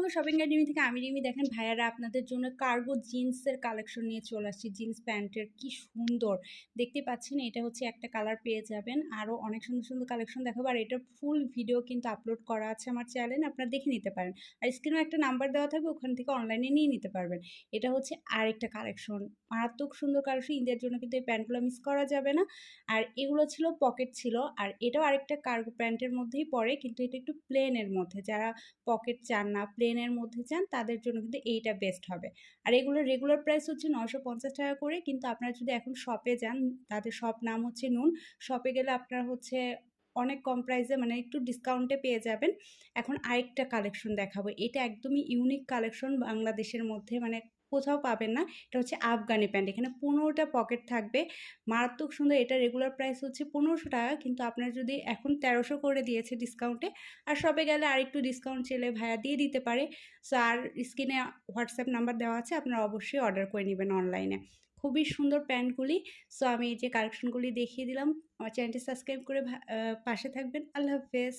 আসসালামু আলাইকুম shopping guide Rimi থেকে আমি রিমি। দেখেন ভাইয়ারা আপনাদের জন্য কার্গো জিন্সের কালেকশন নিয়ে চলে আসছি। জিন্স প্যান্টের কি সুন্দর দেখতে পাচ্ছেন, এটা হচ্ছে একটা কালার পেয়ে যাবেন। আরও অনেক সুন্দর সুন্দর কালেকশন দেখাবো, আর এটার ফুল ভিডিও কিন্তু আপলোড করা আছে আমার চ্যানেলে, আপনারা দেখে নিতে পারেন। আর স্ক্রিনে একটা নাম্বার দেওয়া থাকবে, ওখান থেকে অনলাইনে নিয়ে নিতে পারবেন। এটা হচ্ছে আরেকটা কালেকশন, মারাত্মক সুন্দর কালেকশন। ঈদের জন্য কিন্তু এই প্যান্টগুলো মিস করা যাবে না। আর এগুলো ছিল পকেট ছিল, আর এটাও আরেকটা কার্গো প্যান্টের মধ্যেই পড়ে, কিন্তু এটা একটু প্লেনের মধ্যে। যারা পকেট চান না, প্লেনের মধ্যে চান, তাদের জন্য কিন্তু এইটা বেস্ট হবে। আর এগুলোর রেগুলার প্রাইস হচ্ছে 950 টাকা করে, কিন্তু আপনারা যদি এখন শপে যান, তাদের শপ নাম হচ্ছে নুন। শপে গেলে আপনারা হচ্ছে অনেক কম প্রাইসে, মানে একটু ডিসকাউন্টে পেয়ে যাবেন। এখন আরেকটা কালেকশন দেখাবো, এটা একদমই ইউনিক কালেকশন, বাংলাদেশের মধ্যে মানে কোথাও পাবেন না। এটা হচ্ছে আফগানি প্যান্ট, এখানে 15টা পকেট থাকবে, মারাত্মক সুন্দর। এটা রেগুলার প্রাইস হচ্ছে 1500 টাকা, কিন্তু আপনার যদি এখন 1300 করে দিয়েছে ডিসকাউন্টে। আর শপে গেলে আর একটু ডিসকাউন্ট চেলে ভাইয়া দিয়ে দিতে পারে। সো আর স্ক্রিনে হোয়াটসঅ্যাপ নাম্বার দেওয়া আছে, আপনারা অবশ্যই অর্ডার করে নেবেন অনলাইনে। খুবই সুন্দর প্যান্টগুলি। সো আমি এই যে কালেকশনগুলি দেখিয়ে দিলাম। আমার চ্যানেলটি সাবস্ক্রাইব করে পাশে থাকবেন। আল্লাহ হাফেজ।